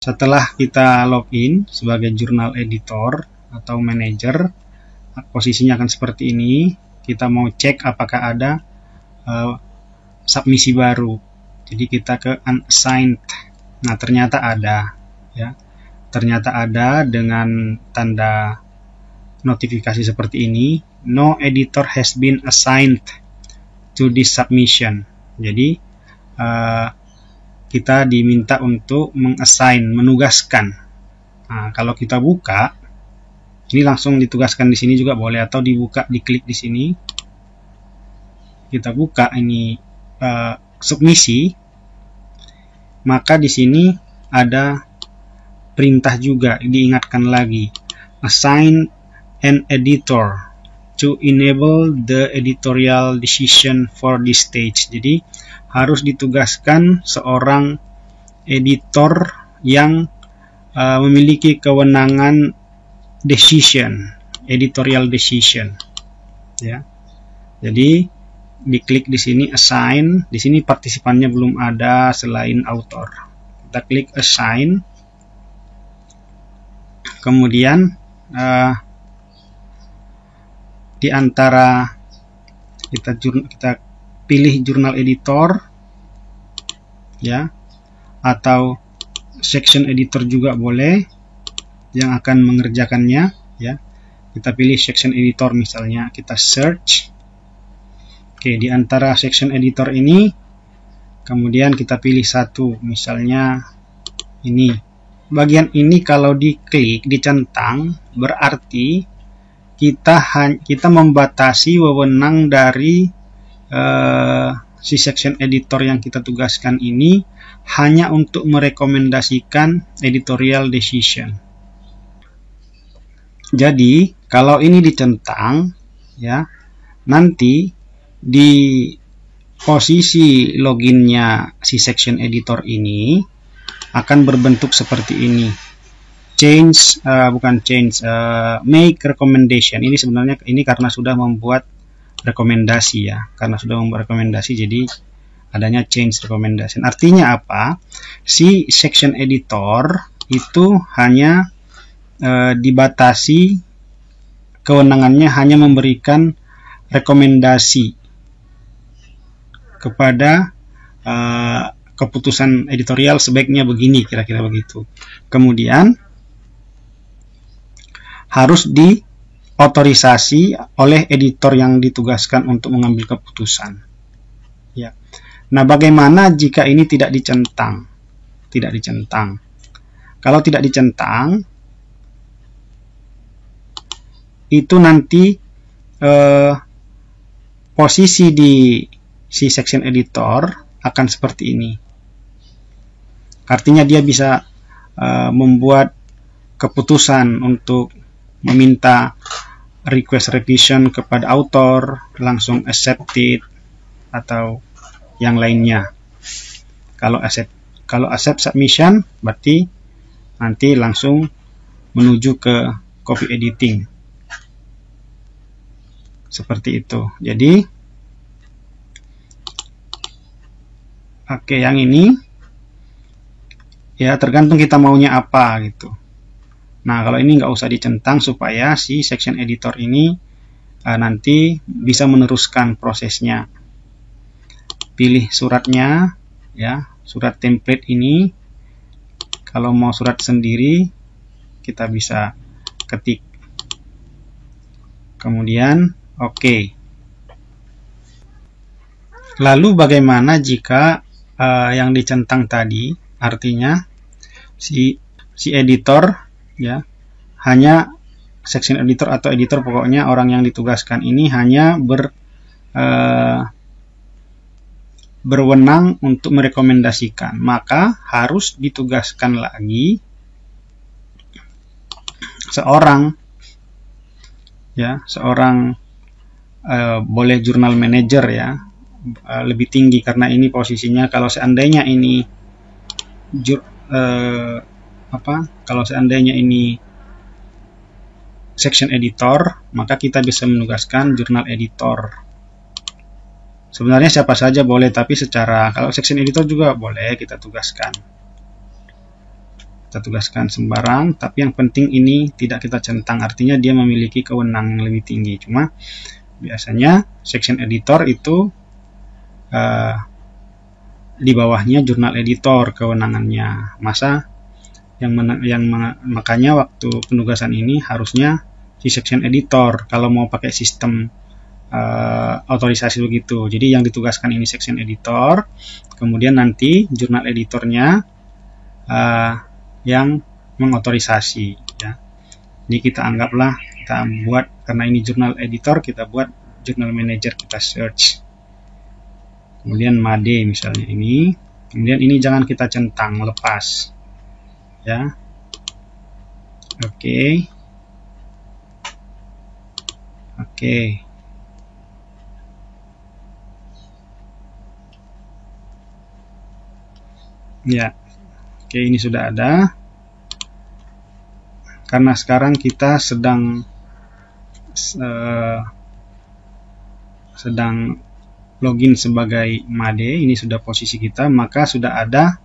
Setelah kita login sebagai jurnal editor atau manager, posisinya akan seperti ini. Kita mau cek apakah ada submisi baru. Jadi kita ke unassigned. Nah, ternyata ada, ya. Ternyata ada dengan tanda notifikasi seperti ini. No editor has been assigned to this submission. Jadi kita diminta untuk mengassign, menugaskan. Nah, kalau kita buka, ini langsung ditugaskan di sini juga boleh, atau dibuka, diklik di sini. Kita buka ini submisi, maka di sini ada perintah juga, diingatkan lagi, assign an editor to enable the editorial decision for this stage. Jadi harus ditugaskan seorang editor yang memiliki kewenangan decision, editorial decision, ya. Jadi diklik di sini assign. Di sini partisipannya belum ada selain author. Kita klik assign. Kemudian di antara kita pilih jurnal editor, ya, atau section editor juga boleh yang akan mengerjakannya, ya. Kita pilih section editor, misalnya kita search. Oke, di antara section editor ini kemudian kita pilih satu, misalnya ini. Bagian ini kalau diklik, dicentang, berarti kita membatasi wewenang dari si section editor yang kita tugaskan ini hanya untuk merekomendasikan editorial decision. Jadi kalau ini dicentang, ya, nanti di posisi loginnya si section editor ini akan berbentuk seperti ini. Make recommendation. Ini sebenarnya ini karena sudah membuat rekomendasi, ya, karena sudah membuat rekomendasi, jadi adanya change recommendation. Artinya apa? Si section editor itu hanya dibatasi kewenangannya hanya memberikan rekomendasi kepada keputusan editorial sebaiknya begini, kira-kira begitu. Kemudian harus otorisasi oleh editor yang ditugaskan untuk mengambil keputusan. Ya. Nah, bagaimana jika ini tidak dicentang? Tidak dicentang. Kalau tidak dicentang, itu nanti posisi di si section editor akan seperti ini. Artinya dia bisa membuat keputusan untuk meminta request revision kepada author, langsung accepted, atau yang lainnya. Kalau accept submission, berarti nanti langsung menuju ke copy editing. Seperti itu. Jadi, oke, yang ini, ya, tergantung kita maunya apa, gitu. Nah, kalau ini nggak usah dicentang supaya si section editor ini nanti bisa meneruskan prosesnya. Pilih suratnya, ya, surat template ini. Kalau mau surat sendiri, kita bisa ketik. Kemudian, oke. Lalu bagaimana jika yang dicentang tadi, artinya si editor, ya, hanya section editor atau editor, pokoknya orang yang ditugaskan ini hanya berwenang untuk merekomendasikan, maka harus ditugaskan lagi seorang, ya, boleh jurnal manager, ya, lebih tinggi, karena ini posisinya kalau seandainya ini kalau seandainya ini section editor, maka kita bisa menugaskan jurnal editor. Sebenarnya siapa saja boleh, tapi kalau section editor juga boleh kita tugaskan. kita tugaskan sembarang, tapi yang penting ini tidak kita centang, artinya dia memiliki kewenangan yang lebih tinggi. Cuma biasanya section editor itu di bawahnya jurnal editor kewenangannya. Makanya waktu penugasan ini harusnya si section editor kalau mau pakai sistem otorisasi begitu. Jadi yang ditugaskan ini section editor, kemudian nanti jurnal editornya yang mengotorisasi, ya. Ini kita anggaplah kita buat, karena ini jurnal editor, kita buat jurnal manager, kita search. Kemudian MADE misalnya ini. Kemudian ini jangan kita centang, lepas. Ya. Oke. Oke. Ya. Oke, ini sudah ada. Karena sekarang kita sedang login sebagai MADE, ini sudah posisi kita, maka sudah ada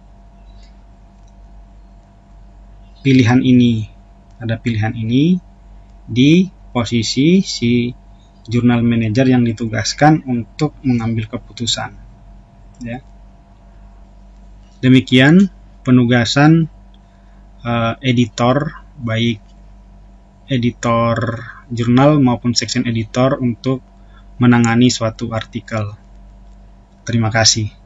pilihan ini. Ada pilihan ini di posisi si jurnal manager yang ditugaskan untuk mengambil keputusan. Ya. Demikian penugasan editor, baik editor jurnal maupun section editor untuk menangani suatu artikel. Terima kasih.